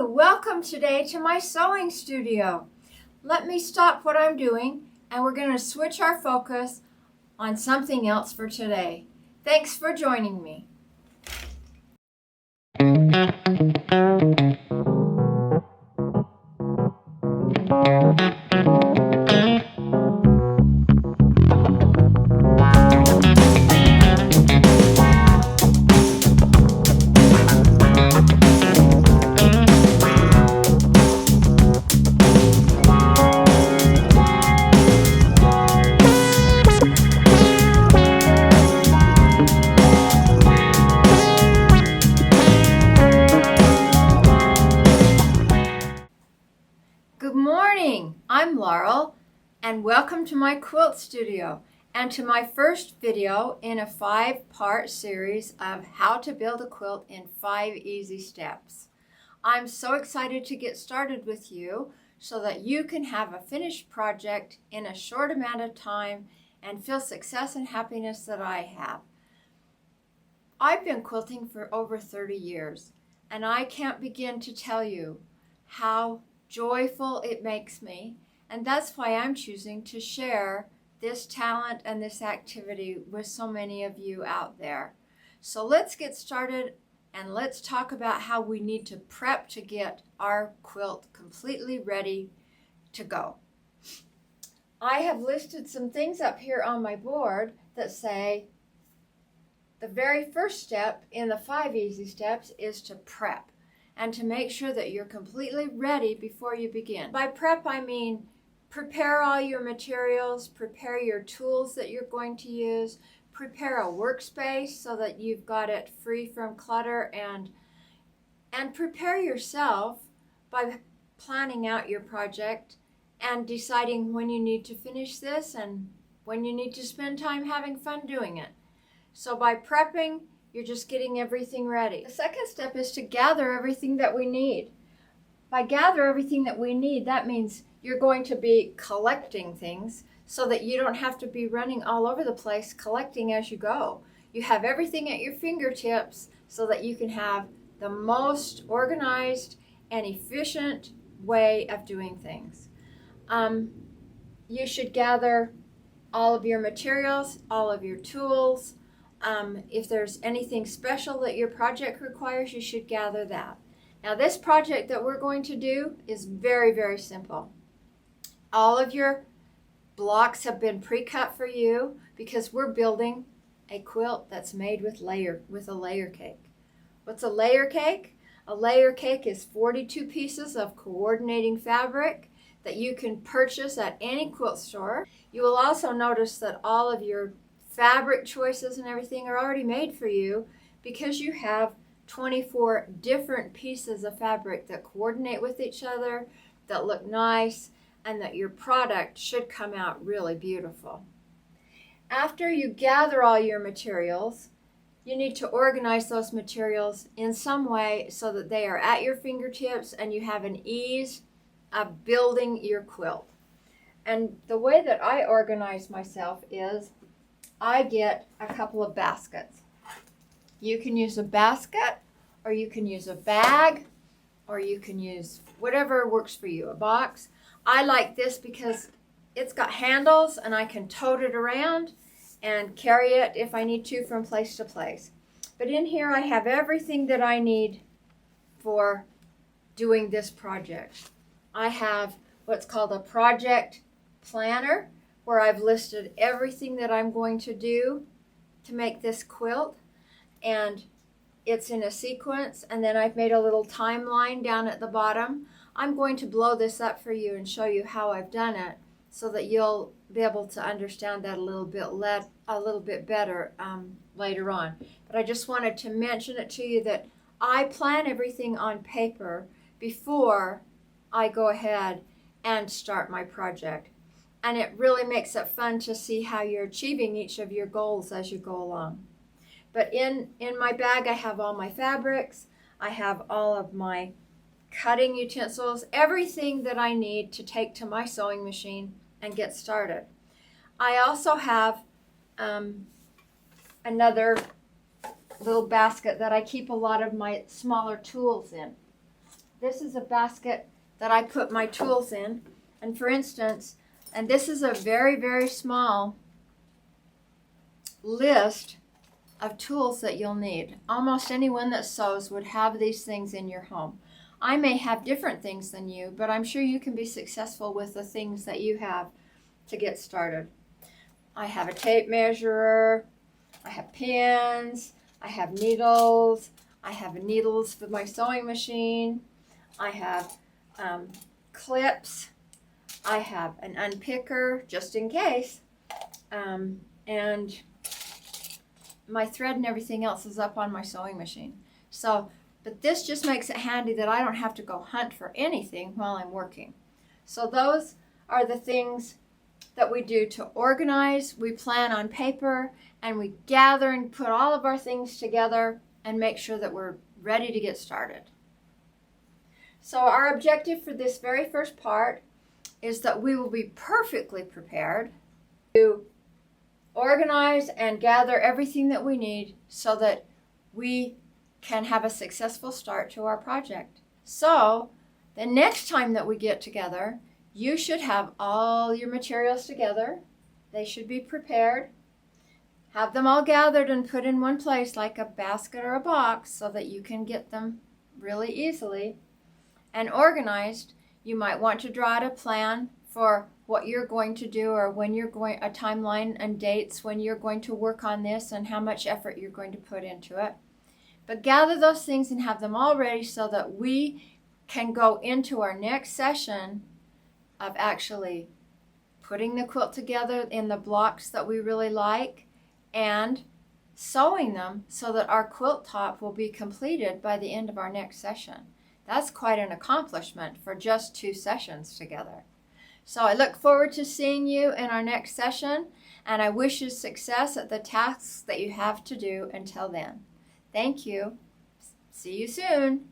welcome today to my sewing studio. Let me stop what I'm doing and we're going to switch our focus on something else for today. Thanks for joining me. Good morning, I'm Laurel, and welcome to my quilt studio and to my first video in a 5-part series of how to build a quilt in 5 easy steps. I'm so excited to get started with you so that you can have a finished project in a short amount of time and feel success and happiness that I have. I've been quilting for over 30 years, and I can't begin to tell you how joyful it makes me, and that's why I'm choosing to share this talent and this activity with so many of you out there. So let's get started and let's talk about how we need to prep to get our quilt completely ready to go. I have listed some things up here on my board that say the very first step in the 5 easy steps is to prep, and to make sure that you're completely ready before you begin. By prep, I mean prepare all your materials, prepare your tools that you're going to use, prepare a workspace so that you've got it free from clutter, and prepare yourself by planning out your project and deciding when you need to finish this and when you need to spend time having fun doing it. So by prepping, you're just getting everything ready. The second step is to gather everything that we need. By gather everything that we need, that means you're going to be collecting things so that you don't have to be running all over the place collecting as you go. You have everything at your fingertips so that you can have the most organized and efficient way of doing things. You should gather all of your materials, all of your tools. If there's anything special that your project requires, you should gather that. Now, this project that we're going to do is very, very simple. All of your blocks have been pre-cut for you because we're building a quilt that's made with a layer cake. What's a layer cake? A layer cake is 42 pieces of coordinating fabric that you can purchase at any quilt store. You will also notice that all of your fabric choices and everything are already made for you because you have 24 different pieces of fabric that coordinate with each other, that look nice, and that your product should come out really beautiful. After you gather all your materials, you need to organize those materials in some way so that they are at your fingertips and you have an ease of building your quilt. And the way that I organize myself is I get a couple of baskets. You can use a basket, or you can use a bag, or you can use whatever works for you, a box. I like this because it's got handles and I can tote it around and carry it if I need to from place to place. But in here I have everything that I need for doing this project. I have what's called a project planner, where I've listed everything that I'm going to do to make this quilt, and it's in a sequence, and then I've made a little timeline down at the bottom. I'm going to blow this up for you and show you how I've done it so that you'll be able to understand that a little bit better later on. But I just wanted to mention it to you that I plan everything on paper before I go ahead and start my project. And it really makes it fun to see how you're achieving each of your goals as you go along. But in my bag, I have all my fabrics. I have all of my cutting utensils, everything that I need to take to my sewing machine and get started. I also have another little basket that I keep a lot of my smaller tools in. this is a basket that I put my tools in. And for instance, and this is a very, very small list of tools that you'll need. Almost anyone that sews would have these things in your home. I may have different things than you, but I'm sure you can be successful with the things that you have to get started. I have a tape measure, I have pins, I have needles, I have needles for my sewing machine, I have clips, I have an unpicker just in case, and my thread and everything else is up on my sewing machine. So, but this just makes it handy that I don't have to go hunt for anything while I'm working. So those are the things that we do to organize. We plan on paper and we gather and put all of our things together and make sure that we're ready to get started. So our objective for this very first part is that we will be perfectly prepared to organize and gather everything that we need so that we can have a successful start to our project. So the next time that we get together, you should have all your materials together. They should be prepared. Have them all gathered and put in one place like a basket or a box so that you can get them really easily. And organized, you might want to draw out a plan for what you're going to do, or when you're going, a timeline and dates when you're going to work on this and how much effort you're going to put into it. But gather those things and have them all ready so that we can go into our next session of actually putting the quilt together in the blocks that we really like and sewing them so that our quilt top will be completed by the end of our next session. That's quite an accomplishment for just 2 sessions together. So I look forward to seeing you in our next session, and I wish you success at the tasks that you have to do until then. Thank you. See you soon.